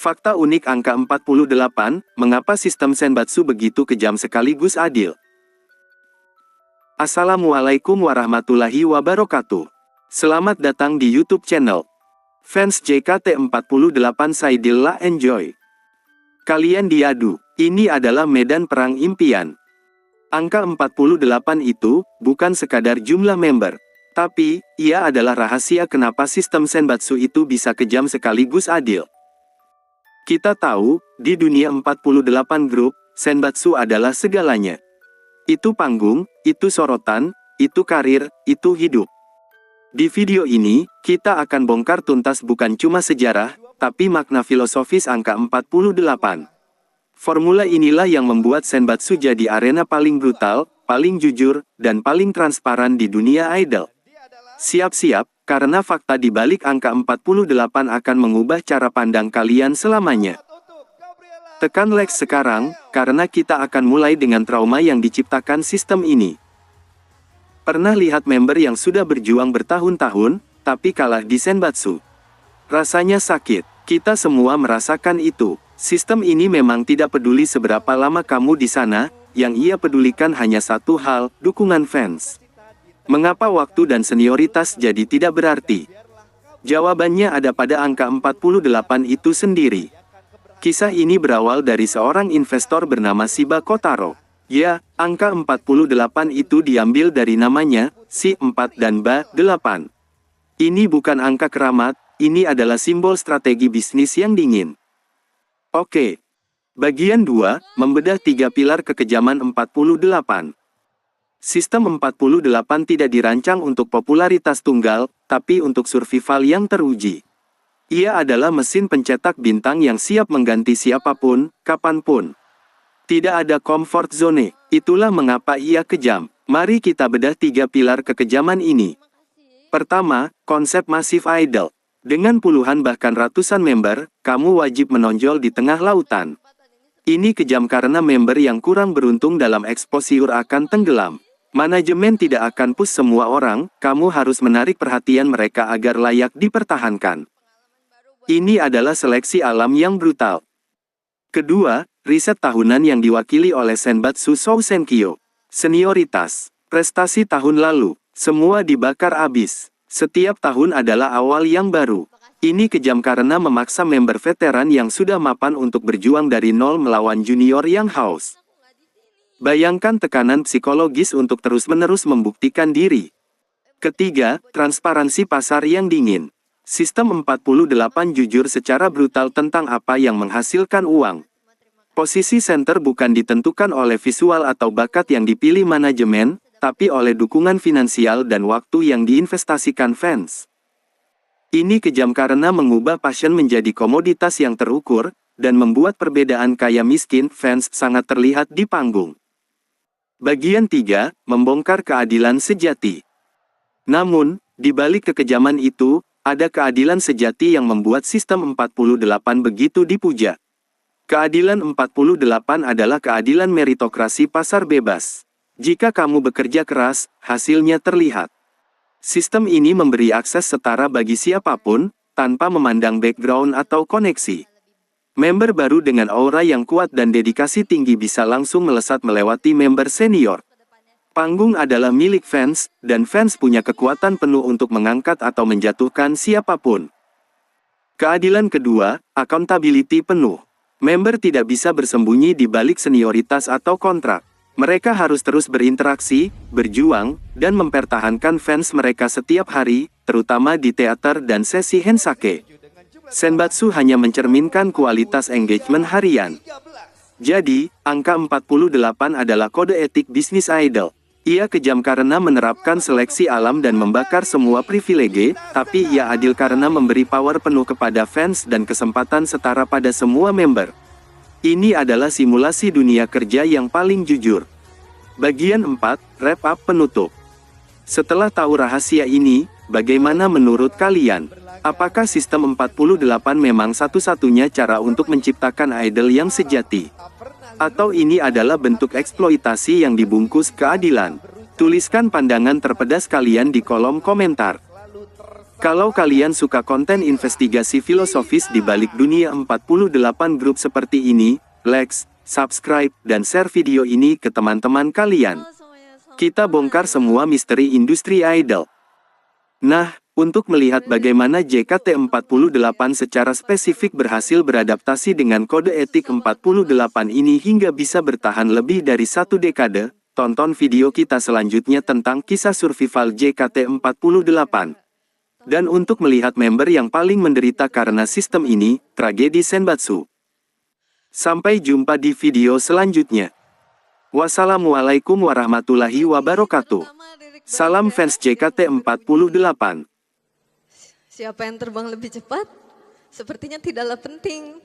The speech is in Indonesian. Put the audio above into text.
Fakta unik angka 48, mengapa sistem Senbatsu begitu kejam sekaligus adil? Assalamualaikum warahmatullahi wabarakatuh. Selamat datang di YouTube channel Fans JKT48 Saidillah Enjoy. Kalian diadu, ini adalah medan perang impian. Angka 48 itu bukan sekadar jumlah member, tapi ia adalah rahasia kenapa sistem Senbatsu itu bisa kejam sekaligus adil. Kita tahu, di dunia 48 grup, Senbatsu adalah segalanya. Itu panggung, itu sorotan, itu karir, itu hidup. Di video ini, kita akan bongkar tuntas bukan cuma sejarah, tapi makna filosofis angka 48. Formula inilah yang membuat Senbatsu jadi arena paling brutal, paling jujur, dan paling transparan di dunia idol. Siap-siap, karena fakta di balik angka 48 akan mengubah cara pandang kalian selamanya. Tekan like sekarang, karena kita akan mulai dengan trauma yang diciptakan sistem ini. Pernah lihat member yang sudah berjuang bertahun-tahun, tapi kalah di Senbatsu? Rasanya sakit, kita semua merasakan itu. Sistem ini memang tidak peduli seberapa lama kamu di sana, yang ia pedulikan hanya satu hal, dukungan fans. Mengapa waktu dan senioritas jadi tidak berarti? Jawabannya ada pada angka 48 itu sendiri. Kisah ini berawal dari seorang investor bernama Shiba Kotaro. Ya, angka 48 itu diambil dari namanya, si 4 dan ba 8. Ini bukan angka keramat, ini adalah simbol strategi bisnis yang dingin. Oke. Bagian 2, membedah 3 pilar kekejaman 48. Sistem 48 tidak dirancang untuk popularitas tunggal, tapi untuk survival yang teruji. Ia adalah mesin pencetak bintang yang siap mengganti siapapun, kapanpun. Tidak ada comfort zone, itulah mengapa ia kejam. Mari kita bedah 3 pilar kekejaman ini. Pertama, konsep Massive Idol. Dengan puluhan bahkan ratusan member, kamu wajib menonjol di tengah lautan. Ini kejam karena member yang kurang beruntung dalam exposure akan tenggelam. Manajemen tidak akan push semua orang, kamu harus menarik perhatian mereka agar layak dipertahankan. Ini adalah seleksi alam yang brutal. Kedua, riset tahunan yang diwakili oleh Senbatsu Shousenkyo. Senioritas, prestasi tahun lalu, semua dibakar abis. Setiap tahun adalah awal yang baru. Ini kejam karena memaksa member veteran yang sudah mapan untuk berjuang dari nol melawan junior yang haus. Bayangkan tekanan psikologis untuk terus-menerus membuktikan diri. Ketiga, transparansi pasar yang dingin. Sistem 48 jujur secara brutal tentang apa yang menghasilkan uang. Posisi center bukan ditentukan oleh visual atau bakat yang dipilih manajemen, tapi oleh dukungan finansial dan waktu yang diinvestasikan fans. Ini kejam karena mengubah passion menjadi komoditas yang terukur, dan membuat perbedaan kaya miskin fans sangat terlihat di panggung. Bagian 3, membongkar keadilan sejati. Namun, di balik kekejaman itu, ada keadilan sejati yang membuat sistem 48 begitu dipuja. Keadilan 48 adalah keadilan meritokrasi pasar bebas. Jika kamu bekerja keras, hasilnya terlihat. Sistem ini memberi akses setara bagi siapapun, tanpa memandang background atau koneksi. Member baru dengan aura yang kuat dan dedikasi tinggi bisa langsung melesat melewati member senior. Panggung adalah milik fans, dan fans punya kekuatan penuh untuk mengangkat atau menjatuhkan siapapun. Keadilan kedua, accountability penuh. Member tidak bisa bersembunyi di balik senioritas atau kontrak. Mereka harus terus berinteraksi, berjuang, dan mempertahankan fans mereka setiap hari, terutama di teater dan sesi hensake. Senbatsu hanya mencerminkan kualitas engagement harian. Jadi, angka 48 adalah kode etik bisnis idol. Ia kejam karena menerapkan seleksi alam dan membakar semua privilege, tapi ia adil karena memberi power penuh kepada fans dan kesempatan setara pada semua member. Ini adalah simulasi dunia kerja yang paling jujur. Bagian 4, wrap up penutup. Setelah tahu rahasia ini, bagaimana menurut kalian? Apakah sistem 48 memang satu-satunya cara untuk menciptakan idol yang sejati? Atau ini adalah bentuk eksploitasi yang dibungkus keadilan? Tuliskan pandangan terpedas kalian di kolom komentar. Kalau kalian suka konten investigasi filosofis di balik dunia 48 grup seperti ini, like, subscribe, dan share video ini ke teman-teman kalian. Kita bongkar semua misteri industri idol. Nah, untuk melihat bagaimana JKT48 secara spesifik berhasil beradaptasi dengan kode etik 48 ini hingga bisa bertahan lebih dari 1 dekade, tonton video kita selanjutnya tentang kisah survival JKT48. Dan untuk melihat member yang paling menderita karena sistem ini, tragedi Senbatsu. Sampai jumpa di video selanjutnya. Wassalamualaikum warahmatullahi wabarakatuh. Salam fans JKT48. Siapa yang terbang lebih cepat? Sepertinya tidaklah penting.